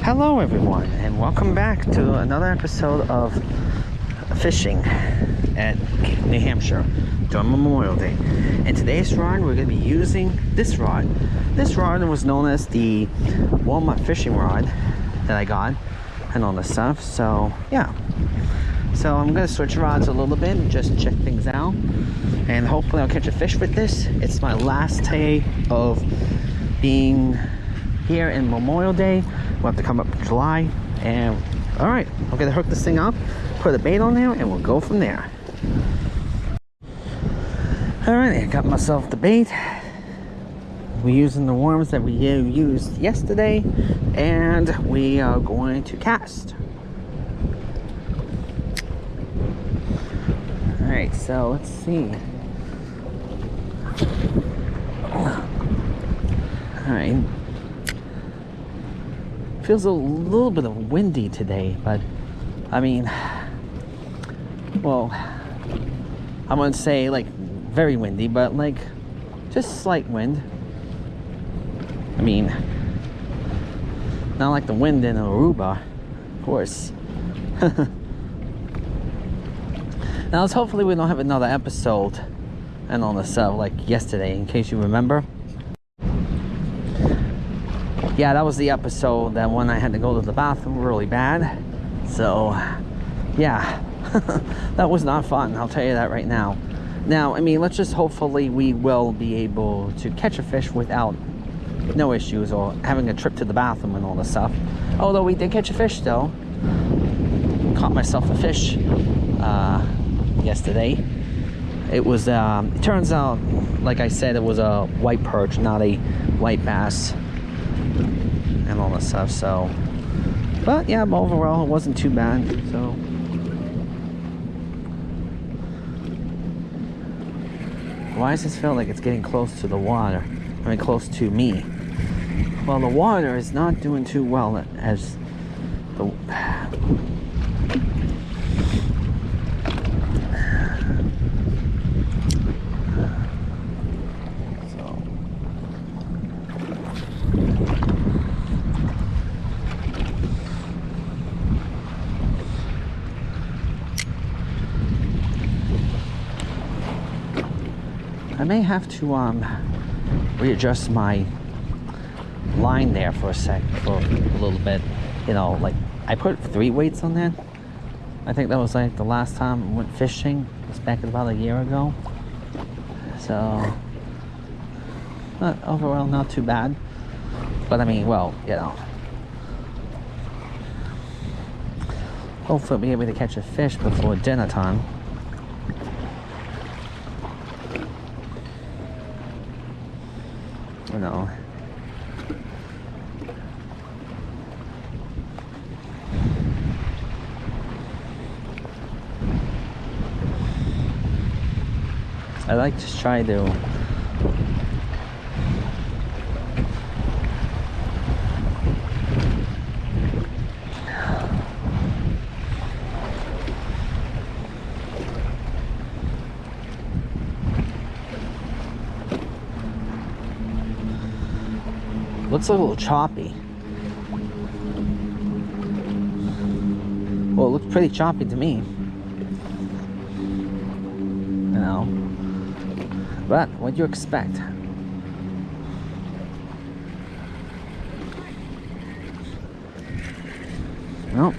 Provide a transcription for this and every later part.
Hello everyone, and welcome back to another episode of fishing at New Hampshire during Memorial Day. In today's rod, we're going to be using this rod. This rod was known as the Walmart fishing rod that I got and all this stuff. So yeah, so I'm going to switch rods a little bit and just check things out, and hopefully I'll catch a fish with this. It's my last day of being here in Memorial Day. We'll have to come up in July, and all right, I'm gonna hook this thing up, put a bait on there, and we'll go from there. All right, I got myself the bait. We're using the worms that we used yesterday, and we are going to cast. All right, so let's see. All right. Feels a little bit of windy today, but I mean, well, I wouldn't say like very windy, but like just slight wind. I mean, not like the wind in Aruba, of course. Now, let's hopefully we don't have another episode and all this stuff like yesterday, in case you remember. Yeah, that was the episode that when I had to go to the bathroom really bad. So, yeah, that was not fun. I'll tell you that right now. Now, I mean, let's just hopefully we will be able to catch a fish without no issues or having a trip to the bathroom and all this stuff. Although we did catch a fish, though. Caught myself a fish yesterday. It was, it turns out, like I said, it was a white perch, not a white bass. And all that stuff, so but yeah, overall it wasn't too bad. So why does this feel like it's getting close to the water? I mean, close to me. Well, the water is not doing too well as the I may have to readjust my line there for a little bit. You know, like I put 3 weights on that. I think that was like the last time I went fishing. It was back about a year ago. So, overall not too bad. But I mean, well, you know, hopefully I'll be able to catch a fish before dinner time. You know, I like to try to looks a little choppy. Well, it looks pretty choppy to me. You know. But what do you expect? Nope.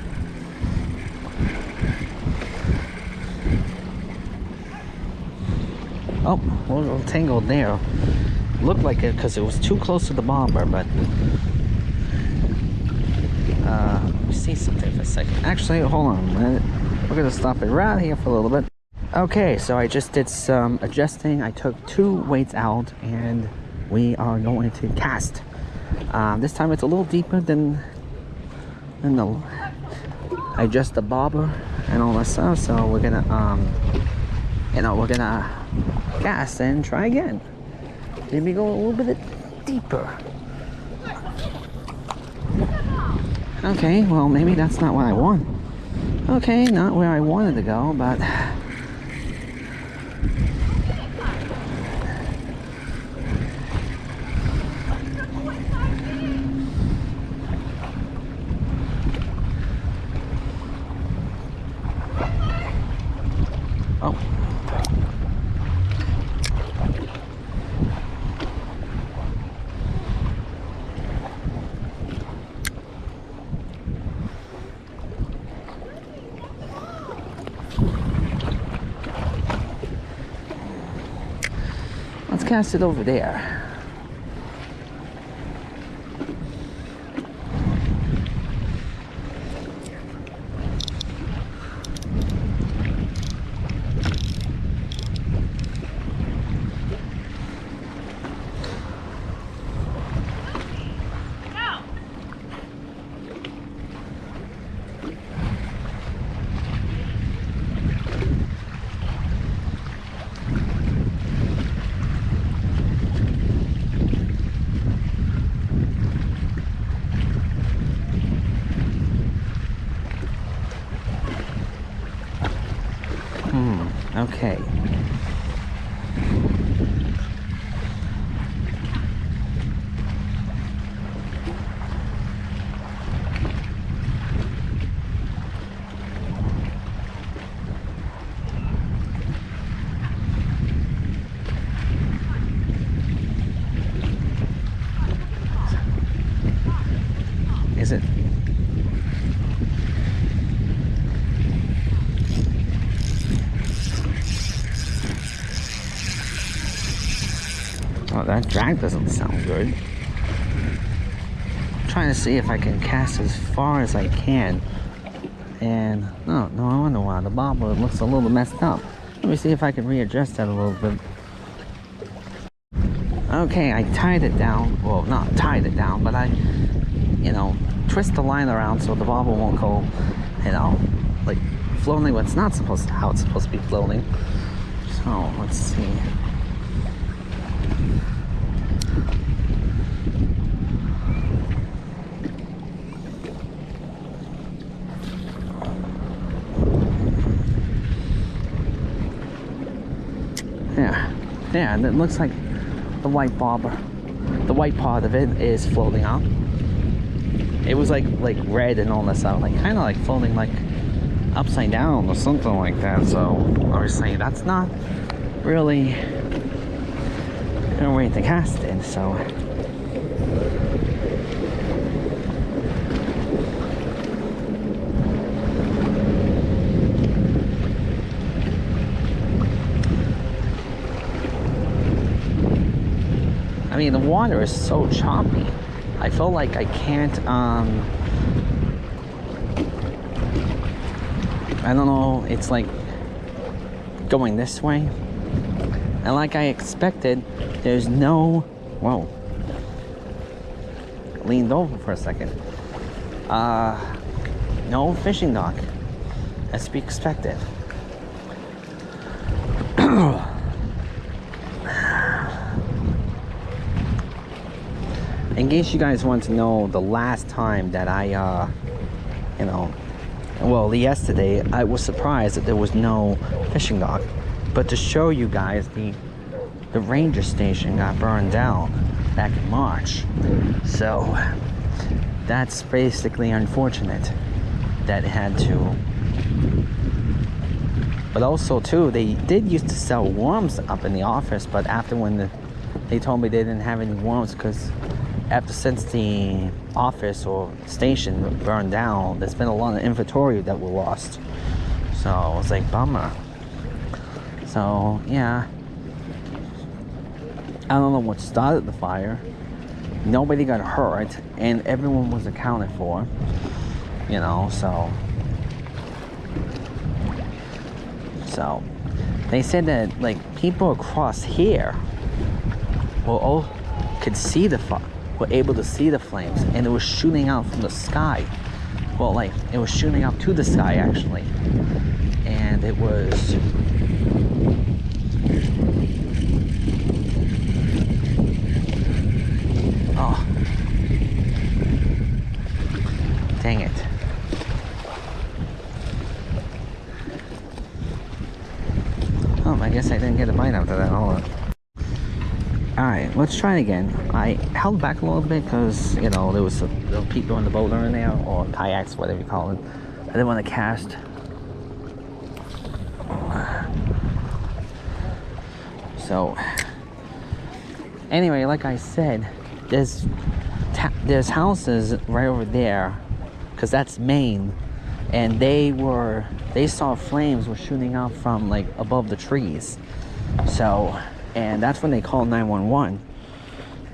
Oh, a little tangled there. Looked like it because it was too close to the bobber, but let me see something for a second. Actually, hold on a minute. We're gonna stop it right here for a little bit. Okay, so I just did some adjusting. I took 2 weights out, and we are going to cast. This time it's a little deeper than the. I adjust the bobber and all that stuff. So we're gonna you know, we're gonna cast and try again. Maybe go a little bit deeper. Okay, well, maybe that's not what I want. Okay, not where I wanted to go, but Oh. Let's cast it over there. Okay. Is it? Oh, that drag doesn't sound good. I'm trying to see if I can cast as far as I can. And no, I wonder why the bobber looks a little messed up. Let me see if I can readjust that a little bit. Okay, I tied it down. Well, not tied it down, but I, twist the line around so the bobber won't go, like floating when it's not supposed to, how it's supposed to be floating. So let's see. Yeah, and it looks like the white bobber, the white part of it is floating out. It was like red and all that stuff, like kind of like floating like upside down or something like that. So obviously that's not really a way to cast it. So I mean, the water is so choppy. I feel like I can't, I don't know, it's like going this way. And like I expected, there's no, whoa. Leaned over for a second. No fishing dock, as to be expected. In case you guys want to know, the last time that I, yesterday, I was surprised that there was no fishing dock. But to show you guys, the ranger station got burned down back in March. So that's basically unfortunate that it had to. But also too, they did used to sell worms up in the office, but after when they told me they didn't have any worms because since the office or station burned down, there's been a lot of inventory that were lost. So it was like, bummer. So yeah, I don't know what started the fire. Nobody got hurt and everyone was accounted for, so they said that like people across here could see were able to see the flames, and it was shooting out from the sky. Well, like it was shooting out to the sky actually, and it was dang it. I guess I didn't get a bite after that. Hold on. Alright, let's try it again. I held back a little bit because, there was people in the boat in there, or kayaks, whatever you call it. I didn't want to cast. So anyway, like I said, there's houses right over there, because that's Maine, and they saw flames were shooting out from like above the trees. So, and that's when they called 911.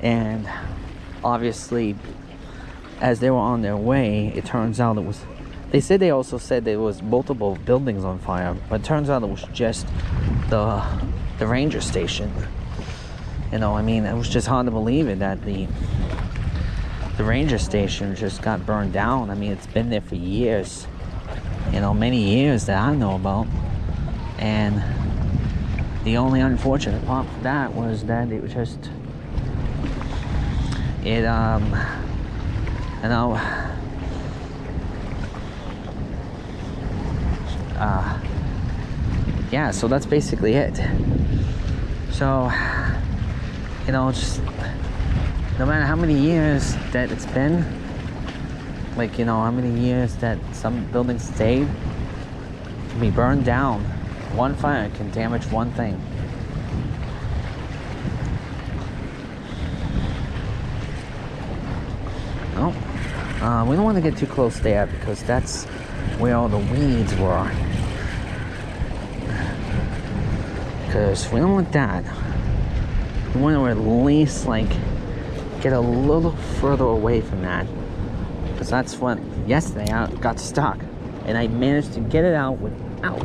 And obviously, as they were on their way, it turns out they also said there was multiple buildings on fire, but it turns out it was just the ranger station. You know, I mean, it was just hard to believe it, that the ranger station just got burned down. I mean, it's been there for years, you know, many years that I know about. And the only unfortunate part for that was that it was just, you know, yeah, so that's basically it. So, you know, just no matter how many years that it's been, like, you know, how many years that some buildings stayed, can be burned down. One fire can damage one thing. Oh, we don't want to get too close there, because that's where all the weeds were. Because we don't want that. We want to at least, like, get a little further away from that. Because that's what, yesterday I got stuck. And I managed to get it out without.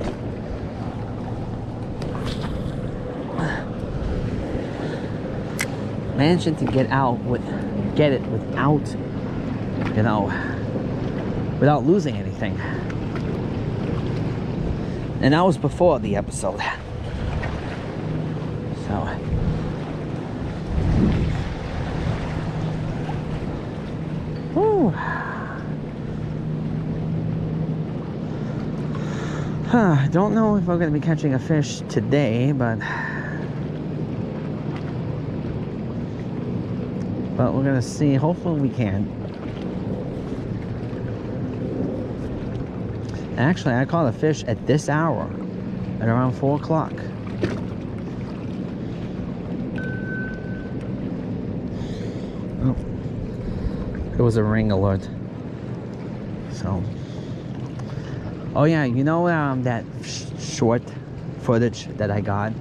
Managing to get it without, you know, without losing anything. And that was before the episode. So, whew. Don't know if we're going to be catching a fish today, but we're going to see. Hopefully we can. Actually, I caught a fish at this hour, at around 4 o'clock. Oh, it was a ring alert. So, oh yeah, you know that short footage that I got?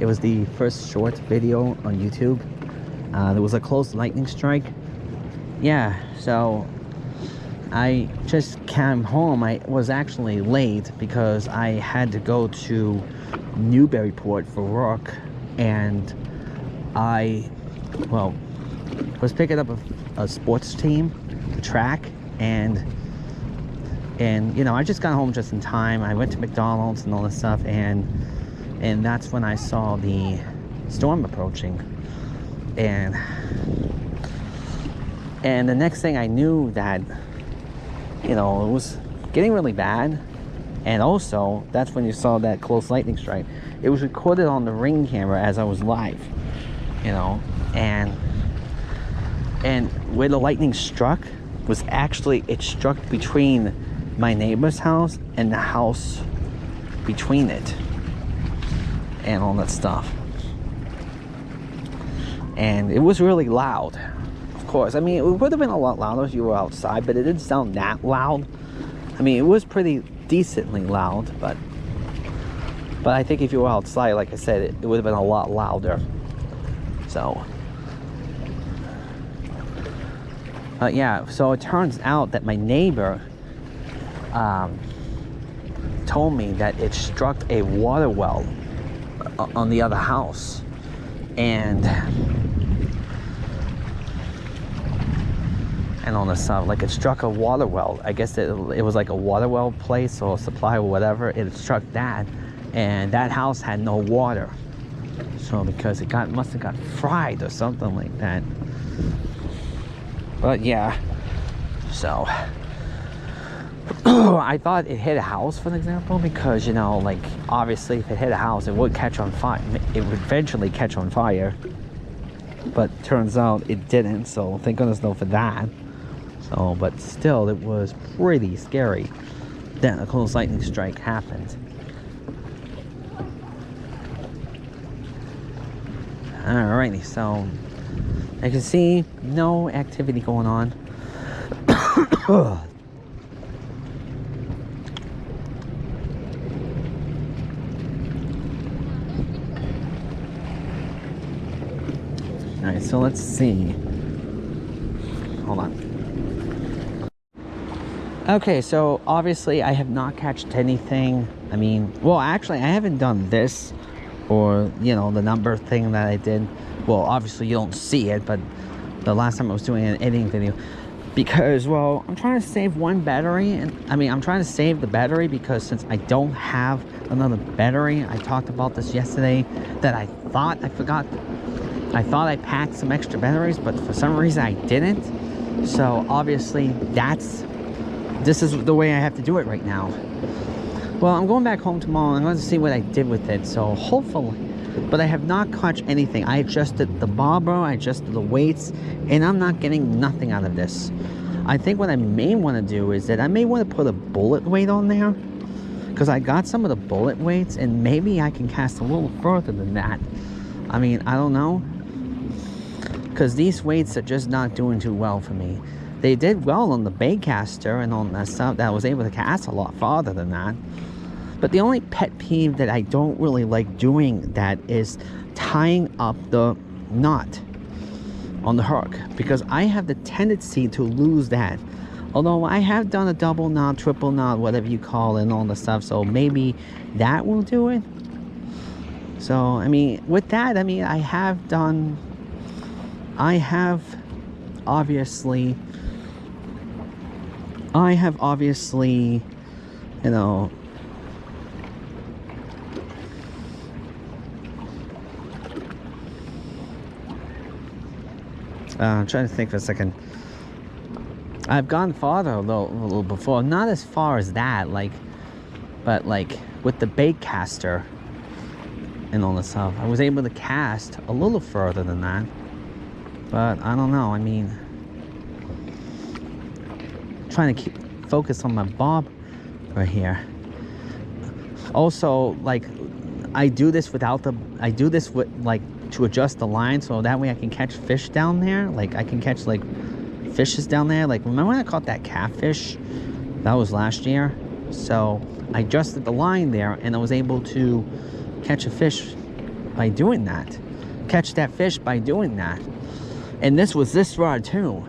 It was the first short video on YouTube. There was a close lightning strike. Yeah, so I just came home. I was actually late because I had to go to Newburyport for work, and I was picking up a sports team, track, and you know, I just got home just in time. I went to McDonald's and all this stuff, and that's when I saw the storm approaching. And the next thing I knew, that, you know, it was getting really bad. And also, that's when you saw that close lightning strike. It was recorded on the Ring camera as I was live, you know, and where the lightning struck was actually, it struck between my neighbor's house and the house between it and all that stuff. And it was really loud, of course. I mean, it would have been a lot louder if you were outside, but it didn't sound that loud. I mean, it was pretty decently loud, but I think if you were outside, like I said, it would have been a lot louder. So, yeah, so it turns out that my neighbor told me that it struck a water well on the other house, and on the side, like, it struck a water well. I guess it was like a water well place or supply or whatever. It struck that, and that house had no water. So because it must have got fried or something like that. But yeah, so I thought it hit a house, for example, because, you know, like, obviously if it hit a house, it would catch on fire. It would eventually catch on fire, but turns out it didn't. So thank goodness no for that. So, but still, it was pretty scary that a close lightning strike happened. Alrighty, so I can see no activity going on. Alright, so let's see. Hold on. Okay, so obviously I have not catched anything. I mean, well, actually I haven't done this, or, you know, the number thing that I did. Well, obviously you don't see it, but the last time I was doing an editing video, because, well, I'm trying to save one battery, and I mean, I'm trying to save the battery because since I don't have another battery, I talked about this yesterday, that I thought I forgot. I thought I packed some extra batteries, but for some reason I didn't. So obviously this is the way I have to do it right now. Well, I'm going back home tomorrow. I'm going to see what I did with it. So hopefully, but I have not caught anything. I adjusted the bobber, I adjusted the weights, and I'm not getting nothing out of this. I think what I may want to do is that I may want to put a bullet weight on there, because I got some of the bullet weights, and maybe I can cast a little further than that. I mean, I don't know, because these weights are just not doing too well for me. They did well on the bait caster and on that stuff that I was able to cast a lot farther than that. But the only pet peeve that I don't really like doing that is tying up the knot on the hook, because I have the tendency to lose that. Although I have done a double knot, triple knot, whatever you call it, and all the stuff, so maybe that will do it. So, I mean, with that, I mean, I have obviously, you know, I'm trying to think for a second. I've gone farther a little before, not as far as that, like, but like with the bait caster and all this stuff, I was able to cast a little further than that. But I don't know, I mean, trying to keep focus on my bob right here. Also, like, I do this with like to adjust the line, so that way I can catch fish down there. Like, I can catch like fishes down there. Like, remember when I caught that catfish? That was last year. So I adjusted the line there, and I was able to catch a fish by doing that. Catch that fish by doing that. And this was this rod too.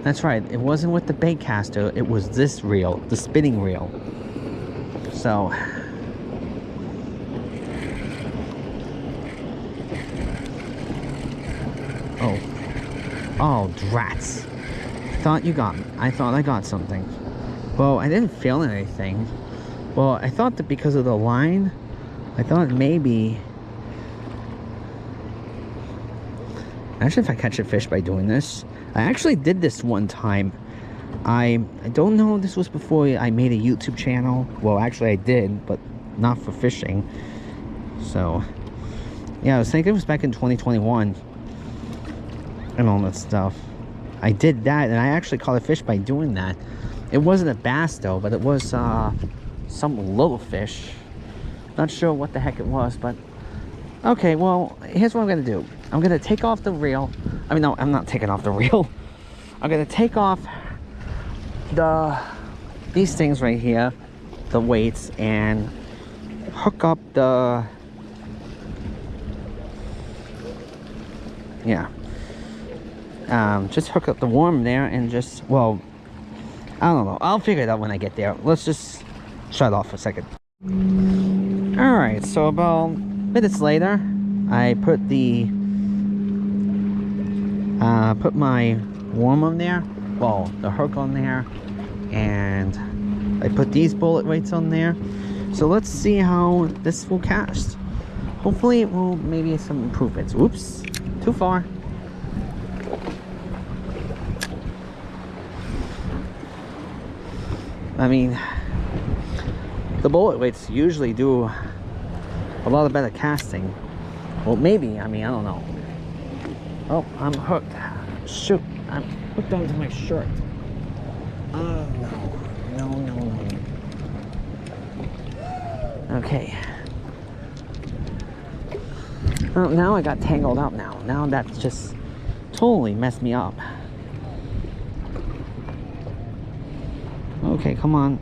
That's right, it wasn't with the bait caster, it was this reel, the spinning reel. So oh, drats. I thought I got something. Well, I didn't feel anything. Well, I thought that because of the line, I thought maybe, actually, if I catch a fish by doing this, I actually did this one time. I don't know if this was before I made a YouTube channel. Well, actually I did, but not for fishing. So yeah, I was thinking it was back in 2021 and all that stuff. I did that, and I actually caught a fish by doing that. It wasn't a bass though, but it was some little fish. Not sure what the heck it was, but okay, well, here's what I'm gonna do. I'm gonna take off the reel. I mean, no, I'm not taking off the reel. I'm gonna take off these things right here, the weights, and hook up the, yeah, just hook up the worm there, and just, well, I don't know, I'll figure it out when I get there. Let's just shut off for a second. All right, so about minutes later, I put my worm on there, well, the hook on there, and I put these bullet weights on there. So let's see how this will cast. Hopefully it will, maybe some improvements. Oops, too far. I mean, the bullet weights usually do a lot of better casting. Well, maybe, I mean, I don't know. Oh, I'm hooked. Shoot, I'm hooked onto my shirt. Oh, no. Okay. Oh, now I got tangled up now. Now that's just totally messed me up. Okay, come on.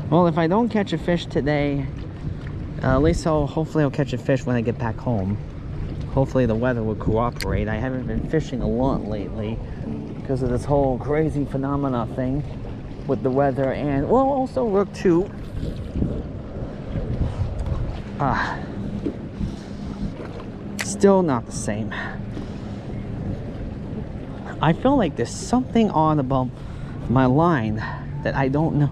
Well, if I don't catch a fish today, at least hopefully I'll catch a fish when I get back home. Hopefully the weather will cooperate. I haven't been fishing a lot lately because of this whole crazy phenomena thing with the weather, and well, also work too. Still not the same. I feel like there's something on about my line that I don't know.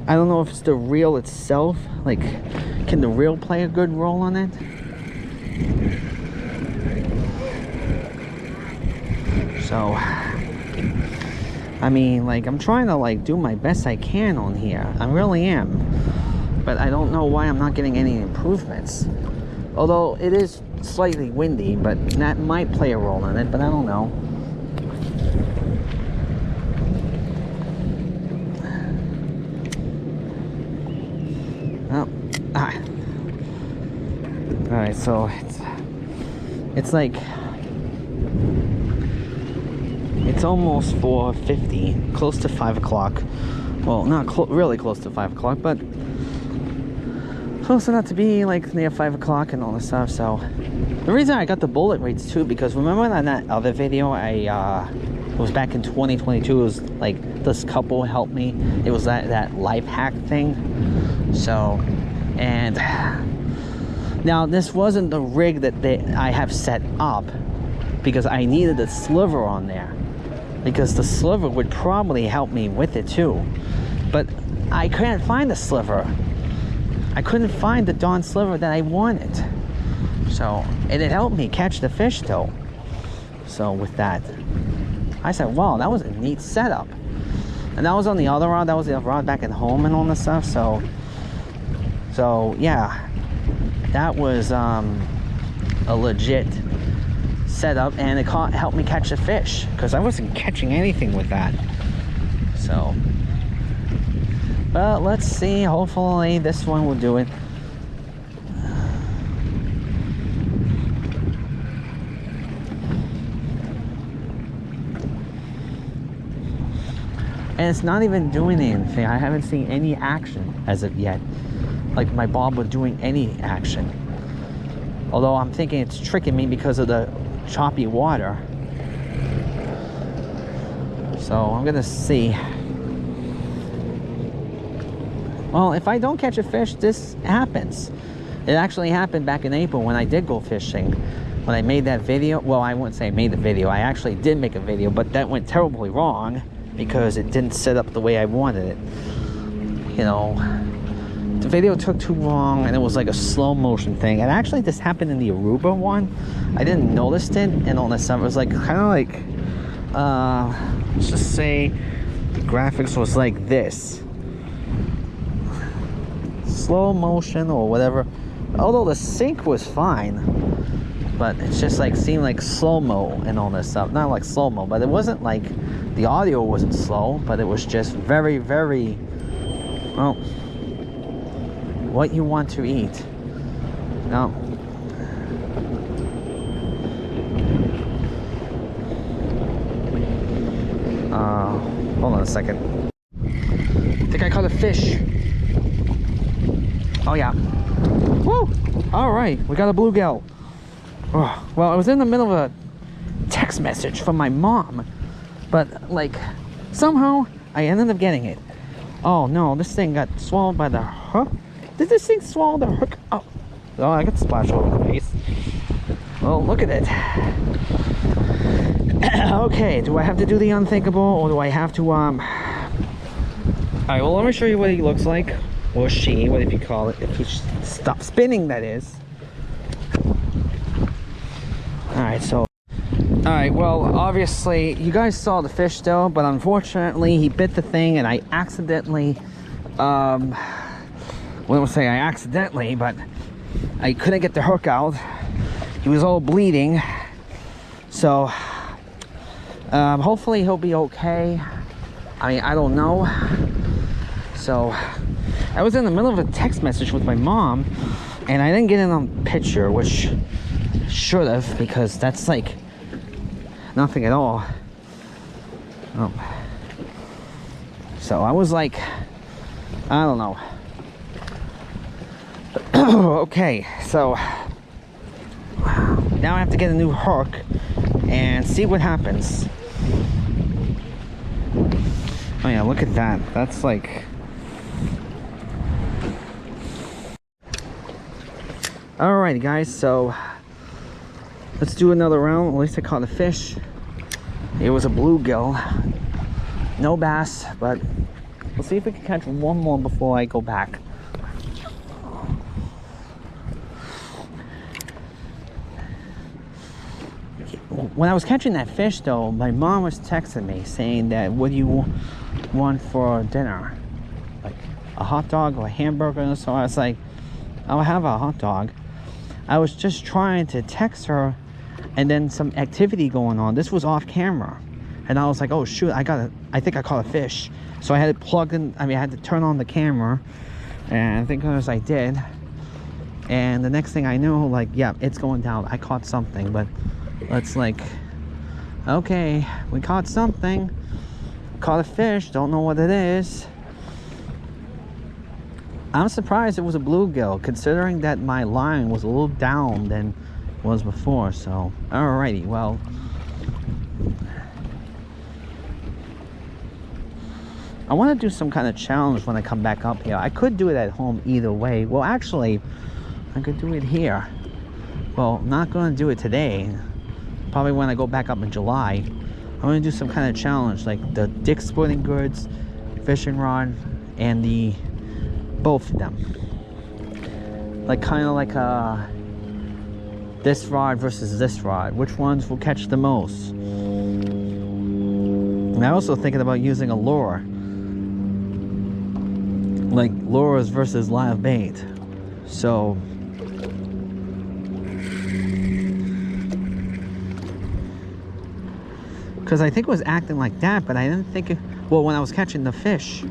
I don't know if it's the reel itself. Like, can the reel play a good role on it? So, I mean, like, I'm trying to, like, do my best I can on here. I really am. But I don't know why I'm not getting any improvements. Although, it is slightly windy, but that might play a role in it, but I don't know. Alright, so it's like it's almost 4:50, close to 5 o'clock. Well, not really close to 5 o'clock, but close enough to be like near 5 o'clock and all this stuff. So the reason I got the bullet rates too, because remember in that other video it was back in 2022, it was like this couple helped me. It was that life hack thing. So, and now this wasn't the rig that I have set up, because I needed a sliver on there, because the sliver would probably help me with it too. But I couldn't find the sliver. I couldn't find the darn sliver that I wanted. So, and it helped me catch the fish though. So with that, I said, wow, that was a neat setup. And that was on the other rod. That was the rod back at home and all this stuff. So yeah, that was a legit setup, and it helped me catch a fish, because I wasn't catching anything with that. So, but let's see, hopefully this one will do it. And it's not even doing anything. I haven't seen any action as of yet. Like my bob was doing any action. Although I'm thinking it's tricking me because of the choppy water. So I'm gonna see. Well, if I don't catch a fish, this happens. It actually happened back in April when I did go fishing. When I made that video, well, I wouldn't say I made the video. I actually did make a video, but that went terribly wrong because it didn't set up the way I wanted it. You know, the video took too long, and it was like a slow motion thing. And actually this happened in the Aruba one. I didn't notice it, and all that stuff. It was like kind of like let's just say the graphics was like this, slow motion or whatever. Although the sync was fine, but it's just like seemed like slow-mo and all this stuff. Not like slow-mo, but it wasn't like the audio wasn't slow, but it was just very, very, well, what you want to eat. No. Hold on a second. I think I caught a fish. Oh yeah. Woo! All right, we got a bluegill. Oh, well, I was in the middle of a text message from my mom, but like somehow I ended up getting it. Oh no, this thing got swallowed by the hook. Did this thing swallow the hook? Oh, I got splashed all over the face. Well, look at it. Okay, do I have to do the unthinkable, or do I have to all right, well, let me show you what he looks like, or she, what if you call it, if you stop spinning, that is. Alright, so alright, well, obviously you guys saw the fish still, but unfortunately he bit the thing, and I accidentally I wouldn't say I accidentally, but I couldn't get the hook out. He was all bleeding. So hopefully he'll be okay. I mean, I don't know. So I was in the middle of a text message with my mom, and I didn't get in on picture, which should have, because that's like nothing at all. Oh. So I was like, I don't know. Okay, so now I have to get a new hook and see what happens. Oh yeah, look at that. That's like... Alrighty guys, so let's do another round. At least I caught a fish. It was a bluegill. No bass, but we'll see if we can catch one more before I go back. When I was catching that fish though, my mom was texting me saying that, what do you want for dinner? Like a hot dog or a hamburger? So I was like, I'll have a hot dog. I was just trying to text her, and then some activity going on. This was off camera. And I was like, oh shoot, I think I caught a fish. So I had to plug in, I had to turn on the camera. And I think as I did. And the next thing I knew, like, yeah, it's going down. I caught something, but let's like, okay, we caught something. Caught a fish, don't know what it is. I'm surprised it was a bluegill, considering that my line was a little down than it was before. So, alrighty, well. I want to do some kind of challenge when I come back up here. I could do it at home either way. Well, actually, I could do it here. Well, I'm not going to do it today. Probably when I go back up in July. I'm going to do some kind of challenge, like the Dick's Sporting Goods fishing rod and the both of them. Like kind of like this rod versus this rod. Which ones will catch the most? And I'm also thinking about using a lure. Like lures versus live bait. So because I think it was acting like that, but I didn't think it, well, when I was catching the fish.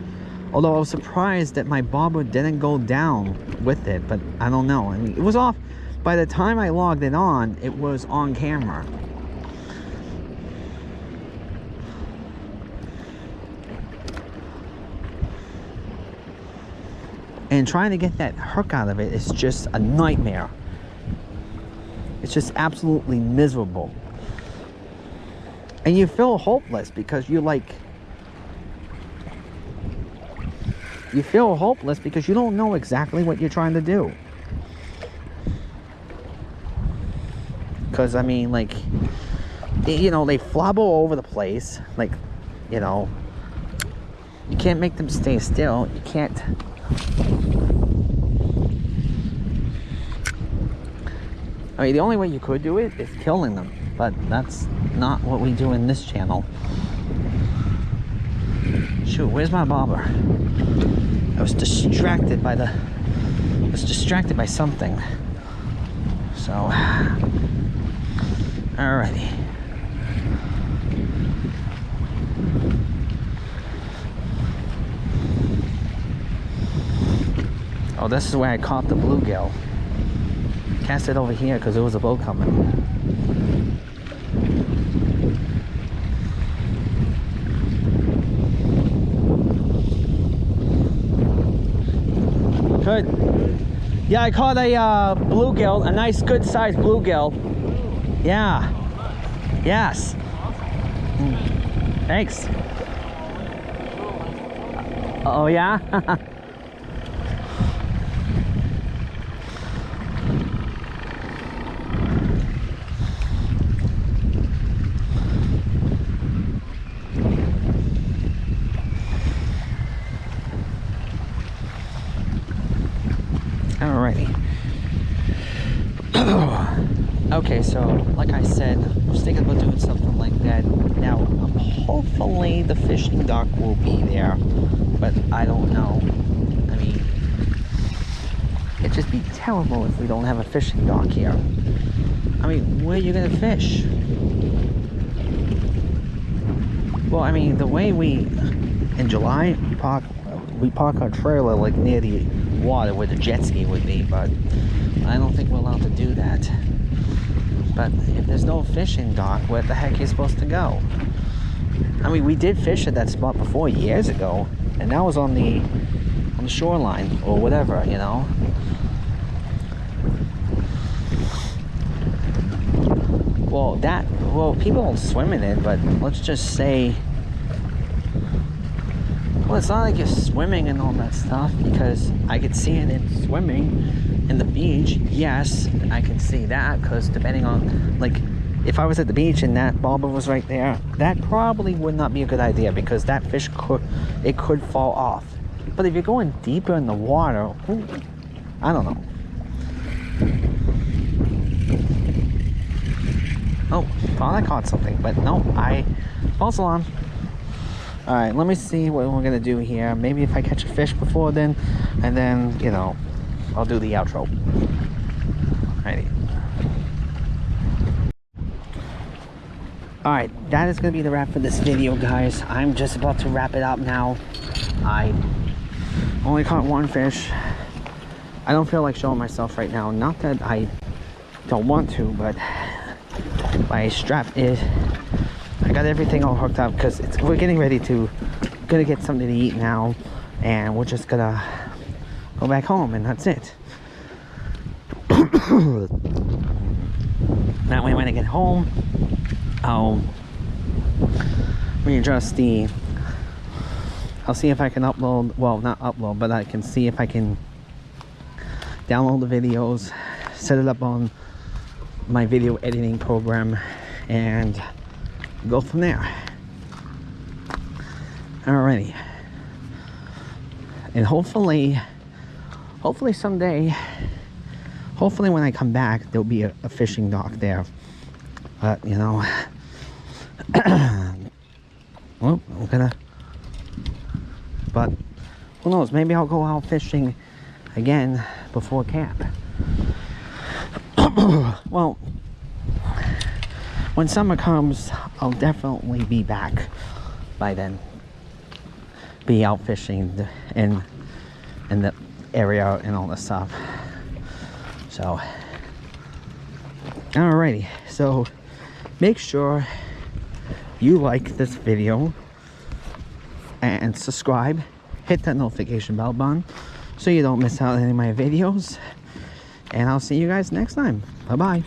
Although I was surprised that my bobber didn't go down with it, but I don't know. I mean, it was off. By the time I logged it on, it was on camera. And trying to get that hook out of it is just a nightmare. It's just absolutely miserable. And you feel hopeless because you feel hopeless because you don't know exactly what you're trying to do. Because, I mean, like, you know, they flop all over the place. Like, you know, you can't make them stay still. You can't. I mean, the only way you could do it is killing them. But that's not what we do in this channel. Shoot, where's my bobber? I was distracted by something. So, alrighty. Oh, this is where I caught the bluegill. Cast it over here because there was a boat coming. Good. Yeah, I caught a bluegill, a nice good sized bluegill. Yeah. Yes. Thanks. Oh yeah? Alrighty. Okay, so like I said, I was thinking about doing something like that. Now, hopefully the fishing dock will be there, but I don't know. I mean, it'd just be terrible if we don't have a fishing dock here. I mean, where are you gonna fish? Well, I mean, the way in July, we park our trailer like near the water where the jet ski would be, but I don't think we're allowed to do that. But if there's no fishing dock, where the heck are you supposed to go? I mean, we did fish at that spot before years ago, and that was on the shoreline or whatever, you know. Well, people don't swim in it, but let's just say, well, it's not like you're swimming and all that stuff, because I could see it in swimming in the beach. Yes, I can see that, because depending on, like, if I was at the beach and that bobber was right there, that probably would not be a good idea, because that fish could fall off. But if you're going deeper in the water, I don't know. Oh, thought I caught something, but no, false alarm. Alright, let me see what we're gonna do here. Maybe if I catch a fish before then, and then, you know, I'll do the outro. Alrighty. Alright, that is gonna be the wrap for this video, guys. I'm just about to wrap it up now. I only caught one fish. I don't feel like showing myself right now. Not that I don't want to, but my strap is, I got everything all hooked up, because we're getting ready to get something to eat now, and we're just gonna go back home, and that's it. That way when I get home, I'll readjust I'll see if I can upload, well, not upload, but I can see if I can download the videos, set it up on my video editing program, and go from there. Alrighty. And hopefully someday, hopefully when I come back, there'll be a fishing dock there. But, you know, well, but who knows, maybe I'll go out fishing again before camp. Well, when summer comes, I'll definitely be back by then. Be out fishing in the area and all this stuff. So, alrighty. So, make sure you like this video and subscribe. Hit that notification bell button so you don't miss out on any of my videos. And I'll see you guys next time. Bye-bye.